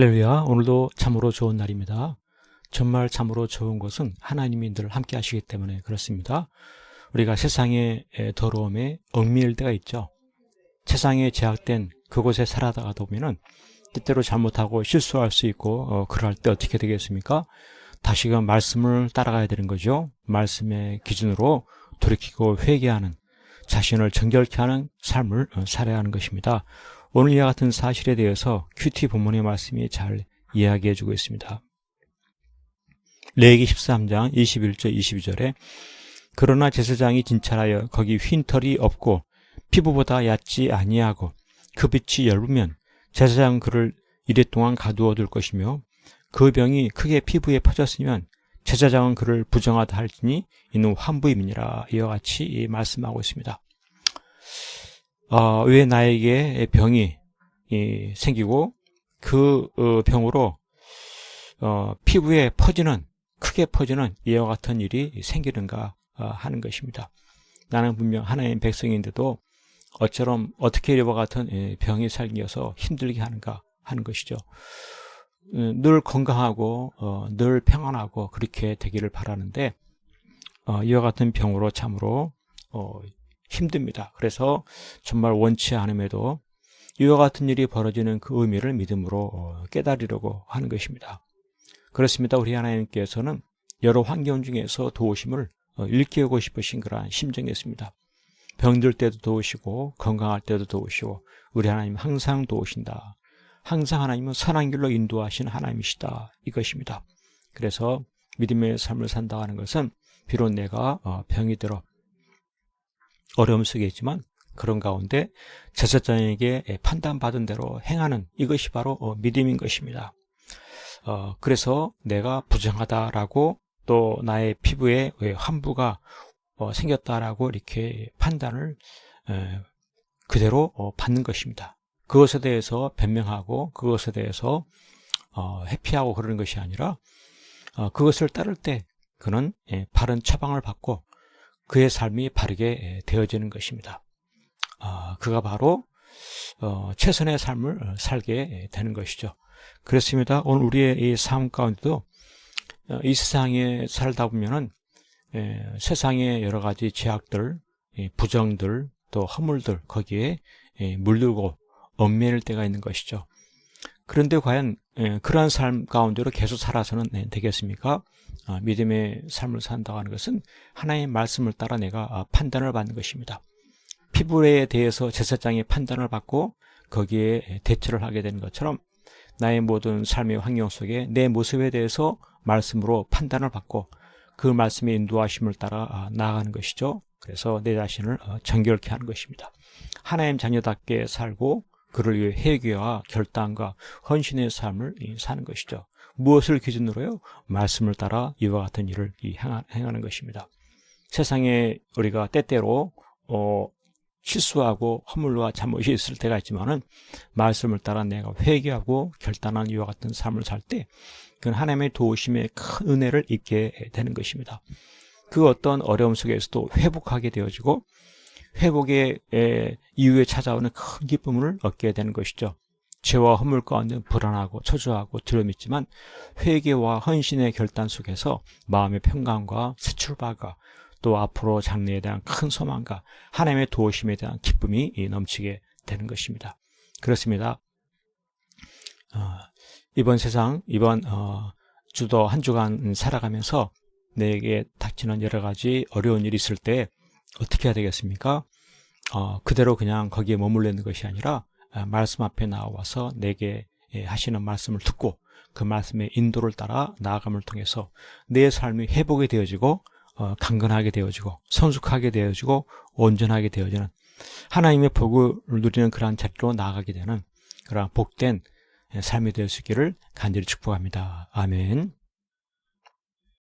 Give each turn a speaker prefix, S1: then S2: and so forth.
S1: 할렐루야. 오늘도 참으로 좋은 날입니다. 정말 참으로 좋은 것은 하나님이 늘 함께 하시기 때문에 그렇습니다. 우리가 세상의 더러움에 얽매일 때가 있죠. 세상에 제약된 그곳에 살아가다 보면은 때때로 잘못하고 실수할 수 있고 그럴 때 어떻게 되겠습니까? 다시금 말씀을 따라가야 되는 거죠. 말씀의 기준으로 돌이키고 회개하는, 자신을 정결케 하는 삶을 살아야 하는 것입니다. 오늘 이와 같은 사실에 대해서 큐티 본문의 말씀이 잘 이야기해 주고 있습니다. 레위기 13장 21절 22절에 그러나 제사장이 진찰하여 거기 휜털이 없고 피부보다 얕지 아니하고 그 빛이 엷으면 제사장은 그를 이레 동안 가두어 둘 것이며 그 병이 크게 피부에 퍼졌으면 제사장은 그를 부정하다 할지니 이는 환부임이니라. 이와 같이 말씀하고 있습니다. 왜 나에게 병이 생기고 그 병으로 피부에 퍼지는, 크게 퍼지는 이와 같은 일이 생기는가 하는 것입니다. 나는 분명 하나님의 백성인데도 어떻게 이와 같은 병이 생겨서 힘들게 하는가 하는 것이죠. 늘 건강하고 늘 평안하고 그렇게 되기를 바라는데 이와 같은 병으로 참으로 힘듭니다. 그래서 정말 원치 않음에도 이와 같은 일이 벌어지는 그 의미를 믿음으로 깨달으려고 하는 것입니다. 그렇습니다. 우리 하나님께서는 여러 환경 중에서 도우심을 일깨우고 싶으신 그러한 심정이었습니다. 병들 때도 도우시고 건강할 때도 도우시고 우리 하나님 항상 도우신다. 항상 하나님은 선한 길로 인도하시는 하나님이시다. 이것입니다. 그래서 믿음의 삶을 산다 하는 것은 비록 내가 병이 들어 어려움 속에 있지만 그런 가운데 제사장에게 판단받은 대로 행하는 이것이 바로 믿음인 것입니다. 그래서 내가 부정하다라고 또 나의 피부에 환부가 생겼다라고 이렇게 판단을 그대로 받는 것입니다. 그것에 대해서 변명하고 그것에 대해서 회피하고 그러는 것이 아니라 그것을 따를 때 그는 바른 처방을 받고 그의 삶이 바르게 되어지는 것입니다. 그가 바로 최선의 삶을 살게 되는 것이죠. 그렇습니다. 오늘 우리의 이 삶 가운데도 이 세상에 살다 보면은 세상의 여러 가지 제약들, 부정들, 또 허물들 거기에 물들고 얽매일 때가 있는 것이죠. 그런데 과연 그러한 삶 가운데로 계속 살아서는 되겠습니까? 믿음의 삶을 산다고 하는 것은 하나님의 말씀을 따라 내가 판단을 받는 것입니다. 피부에 대해서 제사장이 판단을 받고 거기에 대처를 하게 되는 것처럼 나의 모든 삶의 환경 속에 내 모습에 대해서 말씀으로 판단을 받고 그 말씀의 인도하심을 따라 나아가는 것이죠. 그래서 내 자신을 정결케 하는 것입니다. 하나님 자녀답게 살고 그를 위해 회개와 결단과 헌신의 삶을 사는 것이죠. 무엇을 기준으로요? 말씀을 따라 이와 같은 일을 행하는 것입니다. 세상에 우리가 때때로 실수하고 허물과 잘못이 있을 때가 있지만은 말씀을 따라 내가 회개하고 결단한 이와 같은 삶을 살 때 그건 하나님의 도우심의 큰 은혜를 입게 되는 것입니다. 그 어떤 어려움 속에서도 회복하게 되어지고 회복의 이후에 찾아오는 큰 기쁨을 얻게 되는 것이죠. 죄와 허물 가운데 불안하고 초조하고 두려움이 있지만 회개와 헌신의 결단 속에서 마음의 평강과 새 출발과 또 앞으로 장래에 대한 큰 소망과 하나님의 도우심에 대한 기쁨이 넘치게 되는 것입니다. 그렇습니다. 이번 세상, 이번 주도 한 주간 살아가면서 내게 닥치는 여러 가지 어려운 일이 있을 때 어떻게 해야 되겠습니까? 그대로 그냥 거기에 머물러 있는 것이 아니라 말씀 앞에 나와서 내게 하시는 말씀을 듣고 그 말씀의 인도를 따라 나아감을 통해서 내 삶이 회복이 되어지고 강건하게 되어지고 성숙하게 되어지고 온전하게 되어지는 하나님의 복을 누리는 그러한 자리로 나아가게 되는 그러한 복된 삶이 될 수 있기를 간절히 축복합니다. 아멘.